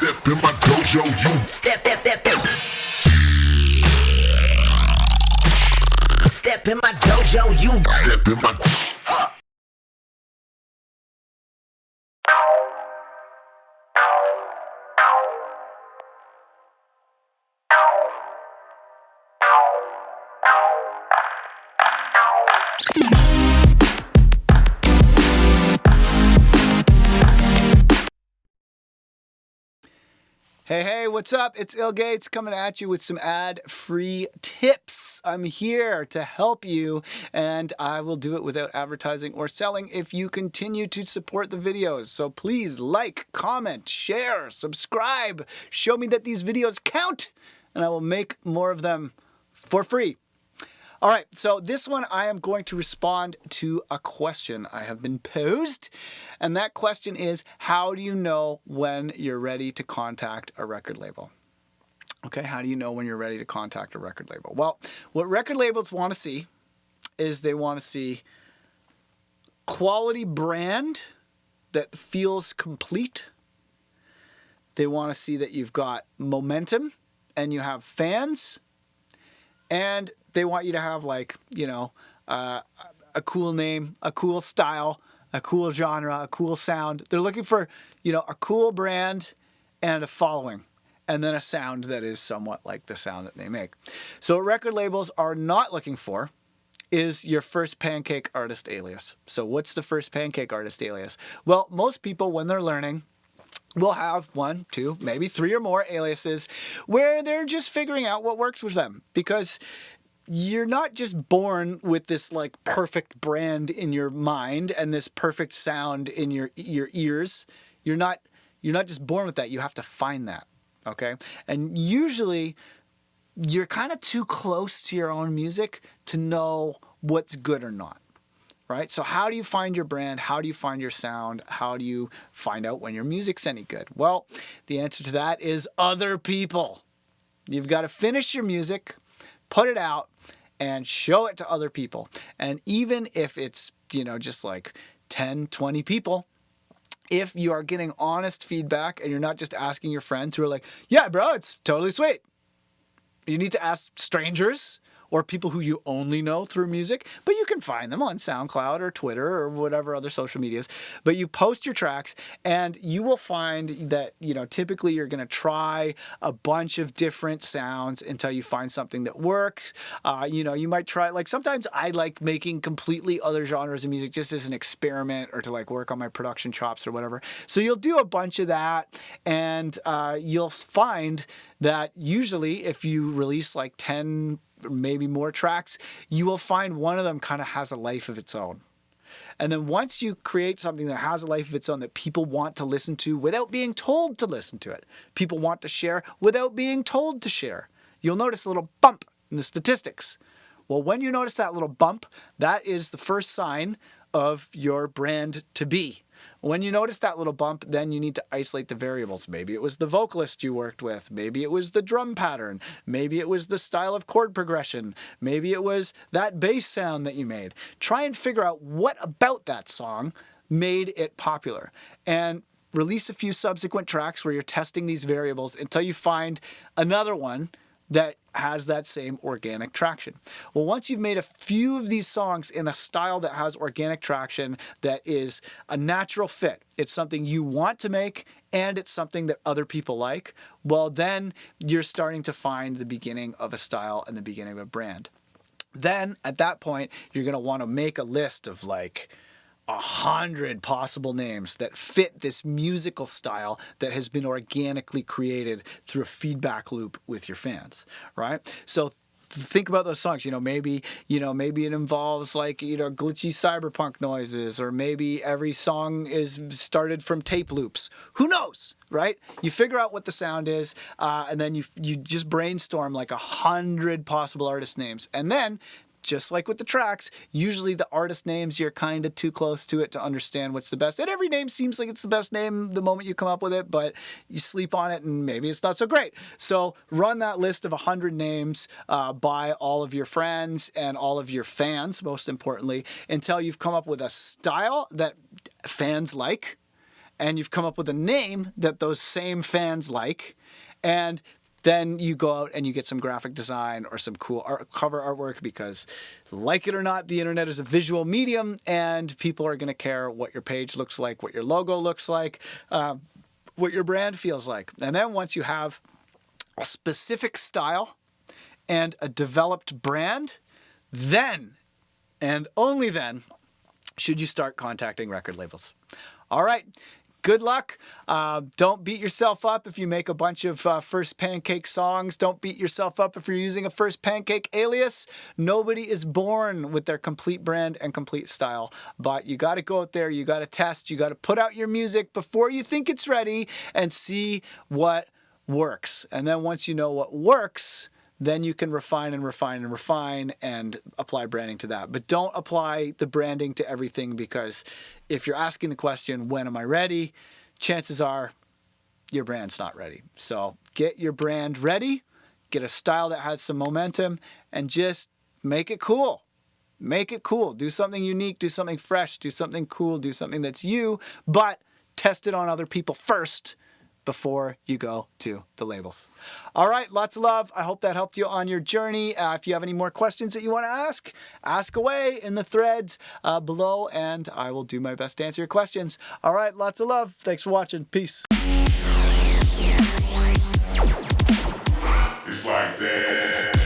Step in my dojo, you. Step in my dojo, you. Step in my. Hey, what's up? It's ill.gates coming at you with some ad-free tips. I'm here to help you, and I will do it without advertising or selling if you continue to support the videos. So please like, comment, share, subscribe. Show me that these videos count, and I will make more of them for free. All right, so this one I am going to respond to a question I have been posed, and that question is, how do you know when you're ready to contact a record label? Okay, how do you know when you're ready to contact a record label? Well, what record labels want to see is they want to see quality brand that feels complete. They want to see that you've got momentum and you have fans, and they want you to have, like, you know, a cool name, a cool style, a cool genre, a cool sound. They're looking for, you know, a cool brand and a following, and then a sound that is somewhat like the sound that they make. So what record labels are not looking for is your first pancake artist alias. So what's the first pancake artist alias? Well, most people, when they're learning, will have 1, 2, maybe 3 or more aliases where they're just figuring out what works with them, because you're not just born with this like perfect brand in your mind and this perfect sound in your ears. You're not just born with that. You have to find that. Okay? And usually you're kind of too close to your own music to know what's good or not. Right? So how do you find your brand? How do you find your sound? How do you find out when your music's any good? Well, the answer to that is other people. You've got to finish your music, put it out, and show it to other people. And even if it's, you know, just like 10, 20 people, if you are getting honest feedback and you're not just asking your friends who are like, yeah, bro, it's totally sweet. You need to ask strangers or people who you only know through music, but you can find them on SoundCloud or Twitter or whatever other social medias. But you post your tracks and you will find that, you know, typically you're going to try a bunch of different sounds until you find something that works. You know, you might try, like, sometimes I like making completely other genres of music just as an experiment or to like work on my production chops or whatever. So you'll do a bunch of that, and you'll find that usually if you release like 10 or maybe more tracks, you will find one of them kind of has a life of its own. And then once you create something that has a life of its own that people want to listen to without being told to listen to it, people want to share without being told to share, you'll notice a little bump in the statistics. Well, when you notice that little bump, that is the first sign of your brand to be. When you notice that little bump, then you need to isolate the variables. Maybe it was the vocalist you worked with. Maybe it was the drum pattern. Maybe it was the style of chord progression. Maybe it was that bass sound that you made. Try and figure out what about that song made it popular. And release a few subsequent tracks where you're testing these variables until you find another one that has that same organic traction. Well, once you've made a few of these songs in a style that has organic traction, that is a natural fit, it's something you want to make and it's something that other people like, well, then you're starting to find the beginning of a style and the beginning of a brand. Then at that point, you're going to want to make a list of like 100 possible names that fit this musical style that has been organically created through a feedback loop with your fans, right? So think about those songs. Maybe it involves like, glitchy cyberpunk noises, or maybe every song is started from tape loops. Who knows, right? You figure out what the sound is, and then you just brainstorm like 100 possible artist names, and then, just like with the tracks, usually the artist names, you're kind of too close to it to understand what's the best. And every name seems like it's the best name the moment you come up with it, but you sleep on it and maybe it's not so great. So run that list of 100 names by all of your friends and all of your fans, most importantly, until you've come up with a style that fans like. and you've come up with a name that those same fans like, and then you go out and you get some graphic design or some cool cover artwork because, like it or not, the internet is a visual medium and people are going to care what your page looks like, what your logo looks like, what your brand feels like. And then once you have a specific style and a developed brand, then and only then should you start contacting record labels. All right. Good luck. Don't beat yourself up if you make a bunch of First Pancake songs. Don't beat yourself up if you're using a First Pancake alias. Nobody is born with their complete brand and complete style. But you got to go out there. You got to test. You got to put out your music before you think it's ready and see what works. And then once you know what works, then you can refine and apply branding to that. But don't apply the branding to everything, because if you're asking the question, when am I ready? Chances are your brand's not ready. So get your brand ready, get a style that has some momentum, and just make it cool. Make it cool. Do something unique, do something fresh, do something cool, do something that's you, but test it on other people first before you go to the labels. All right, lots of love. I hope that helped you on your journey. If you have any more questions that you want to ask away in the threads below, and I will do my best to answer your questions. All right, lots of love. Thanks for watching. Peace. It's like that.